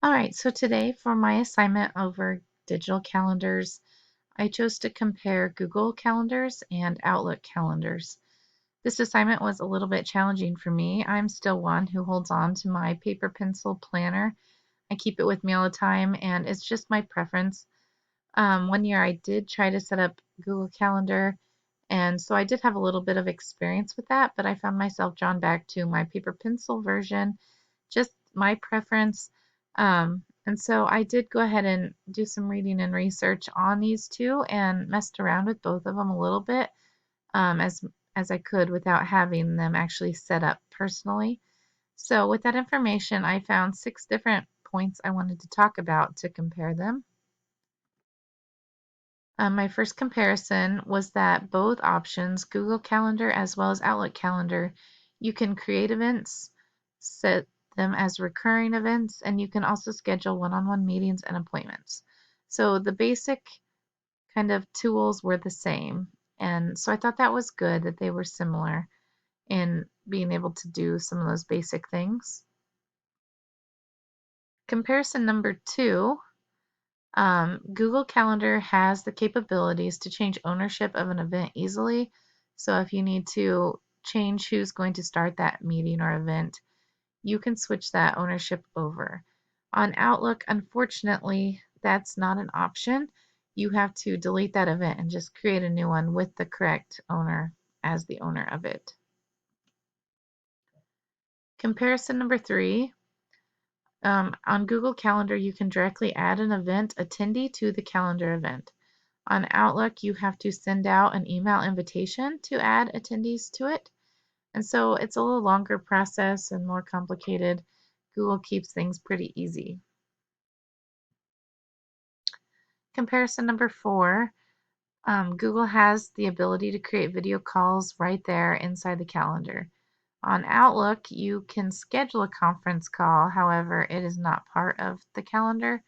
All right, so today for my assignment over digital calendars, I chose to compare Google calendars and Outlook calendars. This assignment was a little bit challenging for me. I'm still one who holds on to my paper pencil planner. I keep it with me all the time, and it's just my preference. One year I did try to set up Google Calendar, and so I did have a little bit of experience with that, but I found myself drawn back to my paper pencil version, just my preference. And so I did go ahead and do some reading and research on these two and messed around with both of them a little bit as I could without having them actually set up personally. So with that information, I found 6 different points I wanted to talk about to compare them. My first comparison was that both options, Google Calendar as well as Outlook Calendar, you can create events, set them as recurring events, and you can also schedule one-on-one meetings and appointments. So the basic kind of tools were the same. And so I thought that was good that they were similar in being able to do some of those basic things. Comparison number 2. Google Calendar has the capabilities to change ownership of an event easily. So if you need to change who's going to start that meeting or event, you can switch that ownership over. On Outlook, unfortunately, that's not an option. You have to delete that event and just create a new one with the correct owner as the owner of it. Comparison number 3. On Google Calendar, you can directly add an event attendee to the calendar event. On Outlook, you have to send out an email invitation to add attendees to it. And so it's a little longer process and more complicated. Google keeps things pretty easy. Comparison number 4. Google has the ability to create video calls right there inside the calendar. On Outlook, you can schedule a conference call. However, it is not part of the calendar.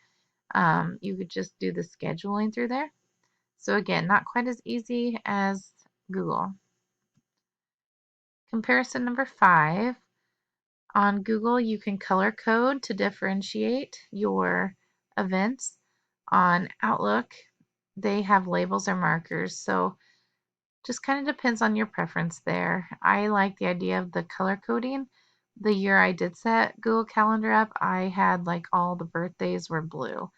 You could just do the scheduling through there. So again, not quite as easy as Google. Comparison number 5. On Google, you can color code to differentiate your events. On Outlook, they have labels or markers. So just kind of depends on your preference there. I like the idea of the color coding. The year I did set Google Calendar up, I had like all the birthdays were blue.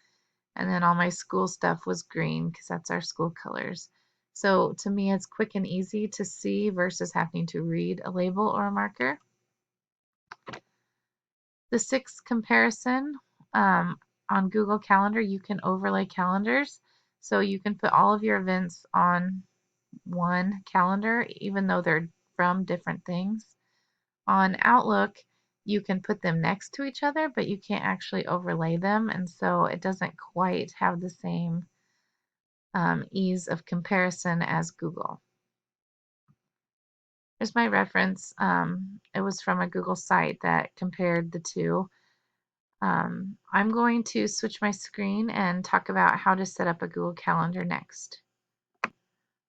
And then all my school stuff was green because that's our school colors. So to me, it's quick and easy to see versus having to read a label or a marker. The 6th comparison, on Google Calendar, you can overlay calendars. So you can put all of your events on one calendar, even though they're from different things. On Outlook, you can put them next to each other, but you can't actually overlay them, and so it doesn't quite have the same ease of comparison as Google. Here's my reference. It was from a Google site that compared the two. I'm going to switch my screen and talk about how to set up a Google Calendar next.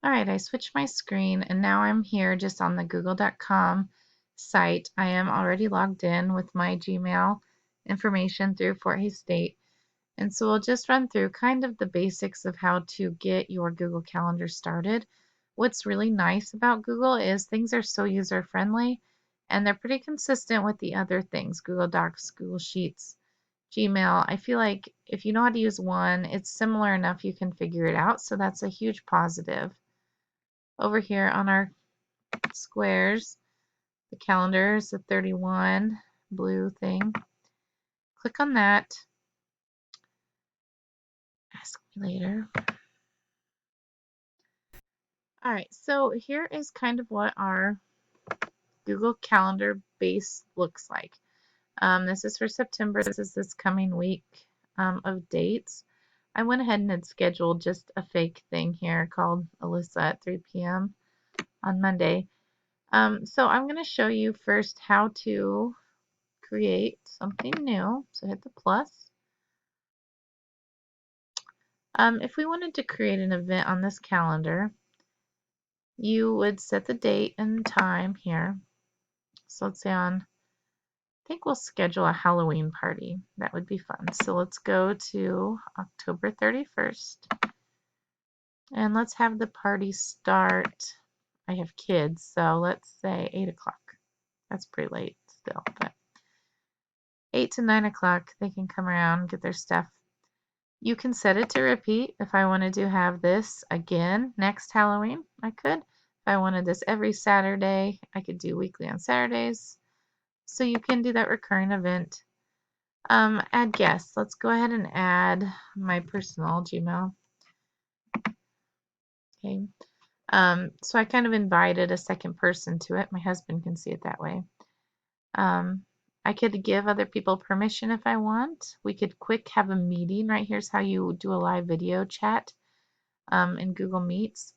All right, I switched my screen and now I'm here just on the google.com site. I am already logged in with my Gmail information through Fort Hays State. And so we'll just run through kind of the basics of how to get your Google Calendar started. What's really nice about Google is things are so user friendly and they're pretty consistent with the other things, Google Docs, Google Sheets, Gmail. I feel like if you know how to use one, it's similar enough you can figure it out. So that's a huge positive. Over here on our squares, the calendar is the 31 blue thing. Click on that. Ask me later. All right, so here is kind of what our Google Calendar base looks like. This is for September. This is this coming week of dates. I went ahead and had scheduled just a fake thing here called Alyssa at 3 p.m. on Monday. So I'm going to show you first how to create something new. So hit the plus. If we wanted to create an event on this calendar, you would set the date and time here. So let's say on think we'll schedule a Halloween party. That would be fun. So let's go to October 31st. And let's have the party start. I have kids, so let's say 8 o'clock. That's pretty late still, but 8 to 9 o'clock, they can come around, get their stuff. You can set it to repeat. If I wanted to have this again next Halloween, I could. If I wanted this every Saturday, I could do weekly on Saturdays. So you can do that recurring event. Add guests. Let's go ahead and add my personal Gmail. Okay. So I kind of invited a second person to it. My husband can see it that way. I could give other people permission if I want. We could quick have a meeting. Right here's how you do a live video chat in Google Meets.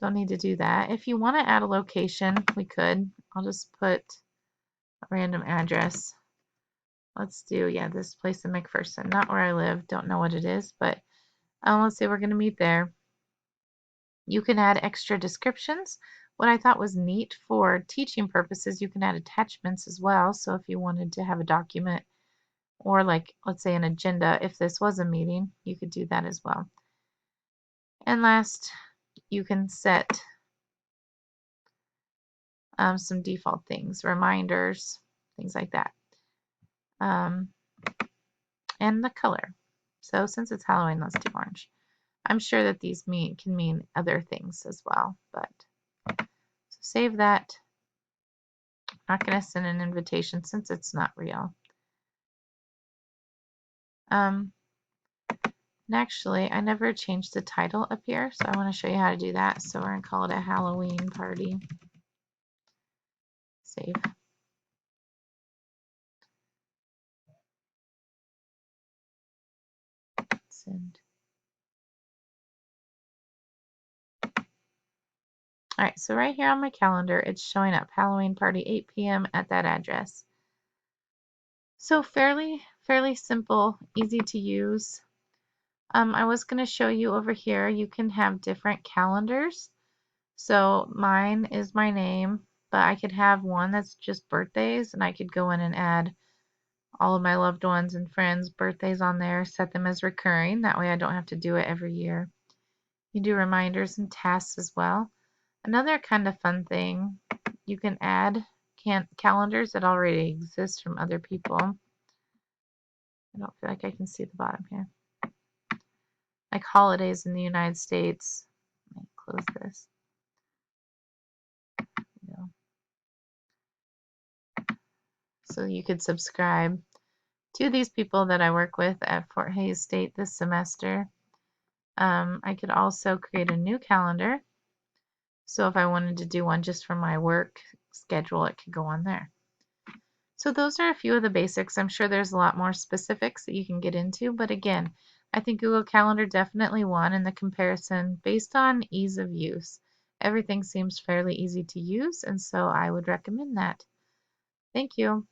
Don't need to do that. If you want to add a location, we could. I'll just put a random address. Let's do, yeah, this place in McPherson. Not where I live. Don't know what it is, but let's say we're going to meet there. You can add extra descriptions. What I thought was neat for teaching purposes, you can add attachments as well. So if you wanted to have a document or like, let's say an agenda, if this was a meeting, you could do that as well. And last, you can set some default things, reminders, things like that. And the color. So since it's Halloween, let's do orange. I'm sure that these can mean other things as well, but so save that. I'm not going to send an invitation since it's not real. And actually, I never changed the title up here, so I want to show you how to do that. So we're going to call it a Halloween party. Save. Send. All right, so right here on my calendar, it's showing up Halloween party 8 p.m. at that address. So fairly simple, easy to use. I was going to show you over here, you can have different calendars. So mine is my name, but I could have one that's just birthdays, and I could go in and add all of my loved ones and friends' birthdays on there, set them as recurring. That way I don't have to do it every year. You do reminders and tasks as well. Another kind of fun thing, you can add calendars that already exist from other people. I don't feel like I can see the bottom here. Like holidays in the United States. Let me close this. So you could subscribe to these people that I work with at Fort Hays State this semester. I could also create a new calendar. So if I wanted to do one just for my work schedule, it could go on there. So those are a few of the basics. I'm sure there's a lot more specifics that you can get into, but again, I think Google Calendar definitely won in the comparison based on ease of use. Everything seems fairly easy to use, and so I would recommend that. Thank you.